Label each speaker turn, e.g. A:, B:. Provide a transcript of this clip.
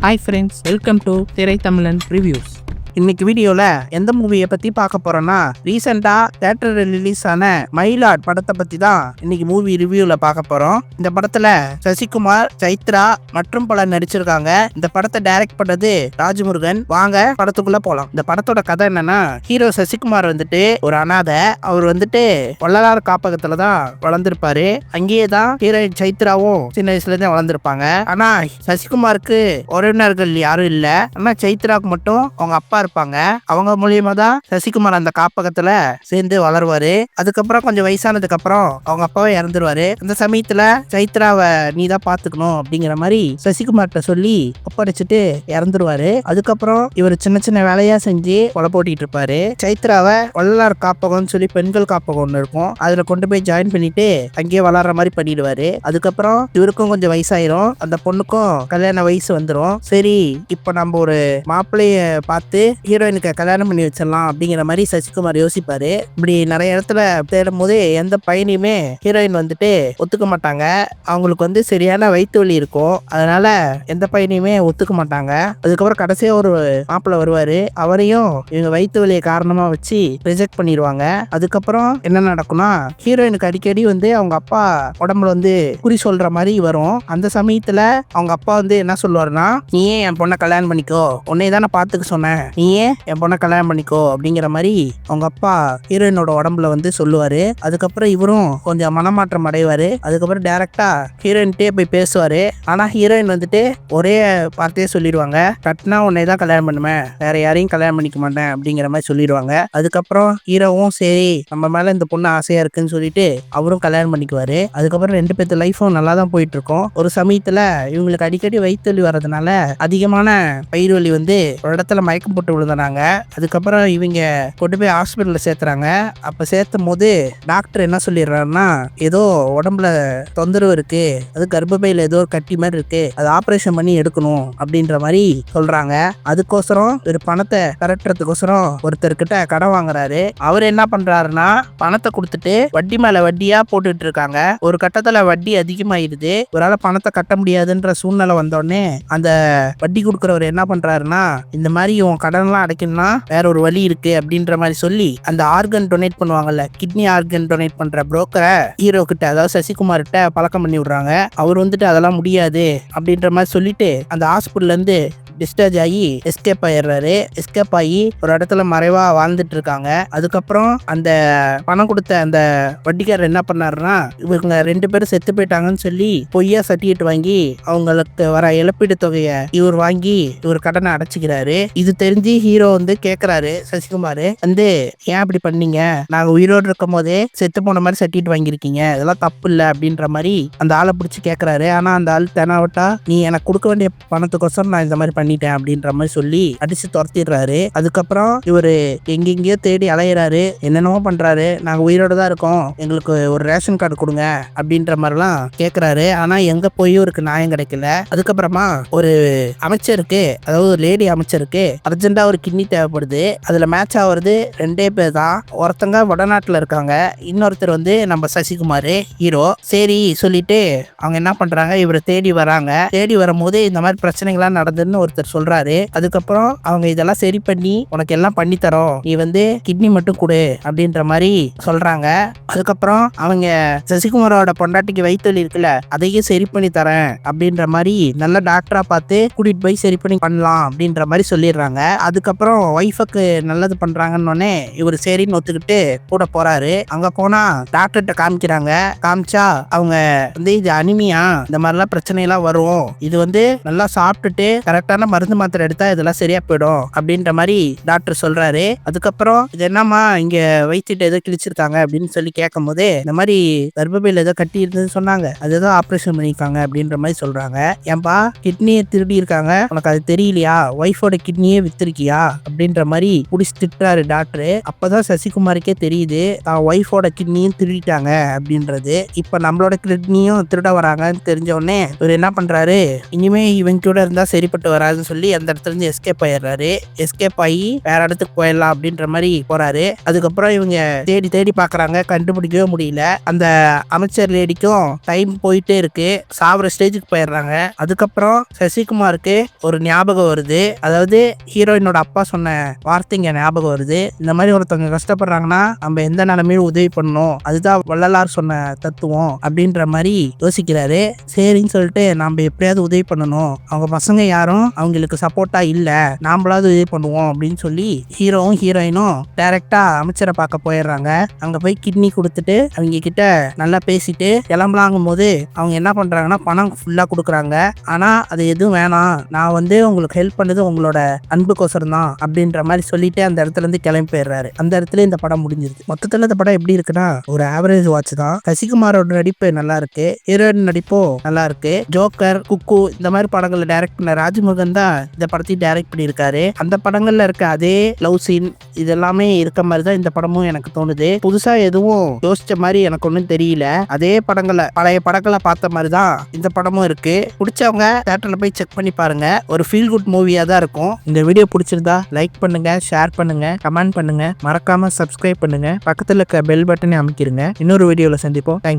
A: Hi friends, welcome to திரை தமிழன் reviews. இன்னைக்கு வீடியோவில் எந்த மூவியை பற்றி பார்க்க போகிறோன்னா, ரீசெண்டாக தேட்டரில் ரிலீஸ் ஆன மயிலாட் படத்தை பற்றி தான் இன்னைக்கு மூவி ரிவ்யூவில் பார்க்க போகிறோம். இந்த படத்தில் சசிகுமார், சைத்ரா மற்றும் பலர் நடிச்சிருக்காங்க. இந்த படத்தை டைரக்ட் பண்ணது ராஜமுருகன். வாங்க படத்துக்குள்ளே போகலாம். இந்த படத்தோட கதை என்னன்னா, ஹீரோ சசிகுமார் வந்துட்டு ஒரு அனாதை. அவர் வந்துட்டு வள்ளலார் காப்பகத்தில் தான் வளர்ந்துருப்பாரு. அங்கேயே தான் ஹீரோயின் சைத்ராவும் சின்ன வயசுலேருந்தே வளர்ந்துருப்பாங்க. ஆனால் சசிகுமாருக்கு உறவினர்கள் யாரும் இல்லை. ஆனால் சைத்ராவுக்கு மட்டும் அவங்க அப்பா இருப்பாங்க. அவங்க மூலியமா தான் சசிகுமார் அந்த காப்பகத்துல சேர்ந்து வளருவாரு. அதுக்கப்புறம் கொஞ்சம் வயசானதுக்கு அப்புறம் அவங்க அப்பாவே இறந்துருவாரு. அந்த சமயத்துல சைத்ராவை நீ தான் பாத்துக்கணும் அப்படிங்கிற மாதிரி சசிகுமார்கிட்ட சொல்லி ஒப்படைச்சிட்டு இறந்துருவாரு. அதுக்கப்புறம் இவர் சின்ன சின்ன வேலையா செஞ்சு கொலை போட்டிட்டு இருப்பாரு. சைத்ராவை வள்ளலார் காப்பகம்னு சொல்லி பெண்கள் காப்பகம் ஒன்று இருக்கும், அதுல கொண்டு போய் ஜாயின் பண்ணிட்டு அங்கேயே வளர்ற மாதிரி பண்ணிடுவாரு. அதுக்கப்புறம் இவருக்கும் கொஞ்சம் வயசாயிரும், அந்த பொண்ணுக்கும் கல்யாண வயசு வந்துடும். சரி, இப்போ நம்ம ஒரு மாப்பிள்ளைய பார்த்து ஹீரோயினுக்கு கல்யாணம் பண்ணி வச்சிடலாம் அப்படிங்கிற மாதிரி சசிகுமார் யோசிப்பாரு. இப்படி நிறைய இடத்துல தேடும் போது எந்த பையனையுமே ஹீரோயின் வந்துட்டு ஒத்துக்க மாட்டாங்க. அவங்களுக்கு வந்து சரியான வயிற்று வலி இருக்கும், அதனால எந்த பையனையுமே ஒத்துக்க மாட்டாங்க. அதுக்கப்புறம் கடைசியா ஒரு மாப்பிள்ளை வருவாரு, அவரையும் இவங்க வயிற்று வலியை காரணமா வச்சு ரிஜெக்ட் பண்ணிடுவாங்க. அதுக்கப்புறம் என்ன நடக்கும்னா, ஹீரோயினுக்கு அடிக்கடி வந்து அவங்க அப்பா உடம்புல வந்து குறி சொல்ற மாதிரி வரும். அந்த சமயத்துல அவங்க அப்பா வந்து என்ன சொல்லுவாருன்னா, நீயே என் பொண்ணை கல்யாணம் பண்ணிக்கோ, உன்னை தானே பார்த்துக்க சொன்னேன், நீயே என் பொண்ணை கல்யாணம் பண்ணிக்கோ அப்படிங்கிற மாதிரி அவங்க அப்பா ஹீரோயினோட உடம்புல வந்து சொல்லுவாரு. அதுக்கப்புறம் இவரும் கொஞ்சம் மனமாற்றம் அடைவாரு. அதுக்கப்புறம் டைரக்டா ஹீரோயின்ட்டே போய் பேசுவாரு. ஆனா ஹீரோயின் வந்துட்டு ஒரே வார்த்தையே சொல்லிடுவாங்க, கட்டினா உன்னை தான் கல்யாணம் பண்ணுவேன், வேற யாரையும் கல்யாணம் பண்ணிக்க மாட்டேன் அப்படிங்கிற மாதிரி சொல்லிடுவாங்க. அதுக்கப்புறம் ஹீரோவும் சரி நம்ம மேல இந்த பொண்ணு ஆசையா இருக்குன்னு சொல்லிட்டு அவரும் கல்யாணம் பண்ணிக்குவாரு. அதுக்கப்புறம் ரெண்டு பேர்த்து லைஃபும் நல்லா தான் போயிட்டு இருக்கும். ஒரு சமயத்துல இவங்களுக்கு அடிக்கடி வயிற்று வலி வர்றதுனால அதிகமான பயிர் வலி வந்து ஒரு இடத்துல மயக்கம் போட்டு விழுந்தாங்க. அதுக்கப்புறம் இவங்க கொண்டு போய் ஹாஸ்பிட்டலில் சேர்த்துறாங்க. அப்போ சேர்த்தும் போது டாக்டர் என்ன சொல்லிடுறாருன்னா, ஏதோ உடம்புல தொந்தரவு இருக்கு, அது கர்ப்பப்பையில் ஏதோ ஒரு கட்டி மாதிரி இருக்கு, அது ஆப்ரேஷன் பண்ணி எடுக்கணும் அப்படின்ற மாதிரி சொல்றாங்க. அதுக்கோசரம் ஒரு பணத்தை கரெக்டறதுக்கோசரம் ஒருத்தர்கிட்ட கடன் வாங்குறாரு. அவர் என்ன பண்றாருன்னா, பணத்தை கொடுத்துட்டு வட்டி மேல வட்டியா போட்டுட்டு இருக்காங்க. ஒரு கட்டத்துல வட்டி அதிகமாயிருது. ஒரால பணத்தை கட்ட முடியாதுன்ற சூழ்நிலை வந்தோடனே அந்த வட்டி கொடுக்குறவர் என்ன பண்றாருன்னா, இந்த மாதிரி உன் கடன்லாம் அடைக்கணும்னா வேற ஒரு வழி இருக்கு அப்படின்ற மாதிரி சொல்லி அந்த ஆர்கன் டொனேட் பண்ணுவாங்கல்ல, கிட்னி ஆர்கன் டொனேட் பண்ற புரோக்கரை ஹீரோ கிட்ட, அதாவது சசிகுமார் கிட்ட பழக்கம் பண்ணி விடுறாங்க. அவர் வந்துட்டு அதெல்லாம் முடியாது அப்படின்ற மாதிரி சொல்லிட்டு அந்த ஹாஸ்பிட்டல்ல இருந்து டிஸ்சார்ஜ் ஆகி எஸ்கேப் ஆயிடுறாரு. எஸ்கேப் ஆகி ஒரு இடத்துல மறைவா வாழ்ந்துட்டு இருக்காங்க. அதுக்கப்புறம் அந்த பணம் கொடுத்த அந்த வட்டிக்காரர் என்ன பண்ணாருன்னா, இவங்க ரெண்டு பேரும் செத்து போயிட்டாங்கன்னு சொல்லி பொய்யா சர்டிஃபிகேட் வாங்கி அவங்களுக்கு வர இழப்பீடு தொகையை இவர் வாங்கி இவர் கடனை அடைச்சிக்கிறாரு. இது தெரிஞ்சு ஹீரோ வந்து கேட்கிறாரு, சசிகுமார் வந்து ஏன் அப்படி பண்ணீங்க, நாங்க உயிரோடு இருக்கும் போதே செத்து போன மாதிரி சர்டிஃபிகேட் வாங்கியிருக்கீங்க, இதெல்லாம் தப்பு இல்லை அப்படின்ற மாதிரி அந்த ஆளை பிடிச்சி கேட்கிறாரு. ஆனா அந்த ஆள் தெனாவட்டா, நீ எனக்கு கொடுக்க வேண்டிய பணத்துக்கோசரம் நான் இந்த மாதிரி பண்ணிட்டேன் அப்படின்ற மாதிரி சொல்லி அடிச்சு துரத்திடுறாரு. அதுக்கப்புறம் இவரு எங்கெங்கயோ தேடி அலையிறாரு, என்னென்னமோ பண்றாரு. நாங்க உயிரோட தான் இருக்கோம், எங்களுக்கு ஒரு ரேஷன் கார்டு கொடுங்க அப்படின்ற மாதிரிலாம் கேட்கிறாரு. ஆனா எங்க போய் ஒரு நியாயம் கிடைக்கல. அதுக்கப்புறமா ஒரு அமைச்சருக்கு, அதாவது லேடி அமைச்சருக்கு அர்ஜென்டா ஒரு கிட்னி தேவைப்படுது. அதுல மேட்ச் ஆகுறது ரெண்டே பேர் தான். ஒருத்தங்க வடநாட்டுல இருக்காங்க, இன்னொருத்தர் வந்து நம்ம சசிகுமார் ஹீரோ. சரி சொல்லிட்டு அவங்க என்ன பண்றாங்க, இவரை தேடி வராங்க. தேடி வரும்போது இந்த மாதிரி பிரச்சனைகள்லாம் நடந்துன்னு ஒருத்தர் சொல்றாரு. அதுக்கப்புறம் அவங்க இதெல்லாம் சரி பண்ணி உனக்கு எல்லாம் பண்ணி தரோம், நீ வந்து கிட்னி மட்டும் கொடு அப்படின்ற மாதிரி சொல்றாங்க. அதுக்கப்புறம் அவங்க சசிகுமாரோட பொண்டாட்டிக்கு வயிற்று வலி இருக்குல்ல, அதையும் சரி பண்ணி தரேன் அப்படின்ற மாதிரி நல்ல டாக்டரா பார்த்து கூட்டிட்டு போய் சரி பண்ணி பண்ணலாம் அப்படின்ற மாதிரி சொல்லிடுறாங்க. அதுக்கப்புறம் ஒய்ஃபுக்கு நல்லது பண்றாங்கன்னு இவர் சரின்னு ஒத்துக்கிட்டு கூட போறாரு. அங்க போனா டாக்டர்கிட்ட காமிக்கிறாங்க. காமிச்சா அவங்க வந்து இது அனிமியா, இந்த மாதிரிலாம் பிரச்சனை எல்லாம் வரும், இது வந்து நல்லா சாப்பிட்டுட்டு கரெக்டான மருந்து மாத்திரை எடுத்தா இதெல்லாம் சரியா போயிடும் அப்படின்ற மாதிரி டாக்டர் சொல்றாரு. அதுக்கப்புறம் இது என்னம்மா இங்க வயிற்றுட்டு ஏதோ கிழிச்சிருக்காங்க அப்படின்னு சொல்லி கேட்கும் போது, இந்த மாதிரி கர்ப்பப்பையில ஏதோ கட்டி இருந்ததுன்னு சொன்னாங்க, அதுதான் ஆப்ரேஷன் பண்ணிருக்காங்க அப்படின்ற மாதிரி சொல்றாங்க. ஏன்பா கிட்னியை திருடி இருக்காங்க, உனக்கு அது தெரியலையா, ஒய்ஃபோட கிட்னியே வித்திருக்கியா அப்படின்ற மாதிரி புடிச்சு திட்டுறாரு டாக்டர். அப்பதான் சசிகுமாருக்கே தெரியுது தான் ஒய்ஃபோட கிட்னியும் திருடிட்டாங்க அப்படின்றது. இப்ப நம்மளோட கிட்னியும் திருட வராங்கன்னு தெரிஞ்ச உடனே இவர் என்ன பண்றாரு, இனிமே இவங்க கூட இருந்தா சரிப்பட்டு வராது, வராதுன்னு சொல்லி அந்த இடத்துல இருந்து எஸ்கேப் ஆயிடுறாரு. எஸ்கேப் ஆகி வேற இடத்துக்கு போயிடலாம் அப்படின்ற மாதிரி போறாரு. அதுக்கப்புறம் இவங்க தேடி தேடி பாக்குறாங்க, கண்டுபிடிக்கவே முடியல. அந்த அமைச்சர் லேடிக்கும் டைம் போயிட்டே இருக்கு, சாவர ஸ்டேஜுக்கு போயிடுறாங்க. அதுக்கப்புறம் சசிகுமாருக்கு ஒரு ஞாபகம் வருது, அதாவது ஹீரோயினோட அப்பா சொன்ன வார்த்தைங்க ஞாபகம் வருது. இந்த மாதிரி ஒருத்தவங்க கஷ்டப்படுறாங்கன்னா நம்ம எந்த நிலைமையும் உதவி பண்ணணும், அதுதான் வள்ளலார் சொன்ன தத்துவம் அப்படின்ற மாதிரி யோசிக்கிறாரு. சரின்னு சொல்லிட்டு நம்ம எப்படியாவது உதவி பண்ணணும், அவங்க பசங்க யாரும் அவங்களுக்கு சப்போர்ட்டா இல்ல, நாமளாவது உதவி பண்ணுவோம் அப்படின்னு சொல்லி ஹீரோவும் ஹீரோயினும் டைரக்டா அமைச்சரை பார்க்க போயிடுறாங்க. அங்க போய் கிட்னி கொடுத்துட்டு அவங்க கிட்ட நல்லா பேசிட்டு கிளம்பலாங்கும் போது அவங்க என்ன பண்றாங்கன்னா பணம் ஃபுல்லா கொடுக்குறாங்க. ஆனா அது எதுவும் வேணாம், நான் உங்களுக்கு ஹெல்ப் பண்ணது உங்களோட அன்புக்கோசரம் தான் அப்படின்ற மாதிரி சொல்லிட்டு அந்த இடத்துல இருந்து கிளம்பி போயிடுறாரு. அந்த இடத்துல இந்த படம் முடிஞ்சிருது. மொத்தத்துல இந்த படம் எப்படி இருக்குன்னா ஒரு ஆவரேஜ் வாட்ச் தான். சசிகுமாரோட நடிப்பு நல்லா இருக்கு, ஹீரோயின் நடிப்பும் நல்லா இருக்கு. ஜோக்கர், குக்கு இந்த மாதிரி படங்களை டைரக்ட் பண்ண ராஜ்முருகன் தான் இந்த படத்தையும் டைரக்ட் பண்ணியிருக்காரு. அந்த படங்கள்ல இருக்க அதே லவ் சீன் இதெல்லாமே இருக்க மாதிரி தான் இந்த படமும் எனக்கு தோணுது. புதுசா எதுவும் யோசிச்ச மாதிரி எனக்கு ஒன்றும் தெரியல. அதே படங்களை பழைய படங்களை பார்த்த மாதிரி தான் இந்த படமும் இருக்கு. பிடிச்சவங்க தியேட்டர்ல போய் செக் பண்ணி பாருங்க. ஒரு ஃபீல் குட் மூவியா தான் இருக்கும். இந்த வீடியோ பிடிச்சிருந்தா லைக் பண்ணுங்க, ஷேர் பண்ணுங்க, கமெண்ட் பண்ணுங்க, மறக்காம சப்ஸ்கிரைப் பண்ணுங்க, பக்கத்துல இருக்க பெல் பட்டனை அமைக்கிருங்க. இன்னொரு வீடியோல சந்திப்போம். தேங்க்யூ.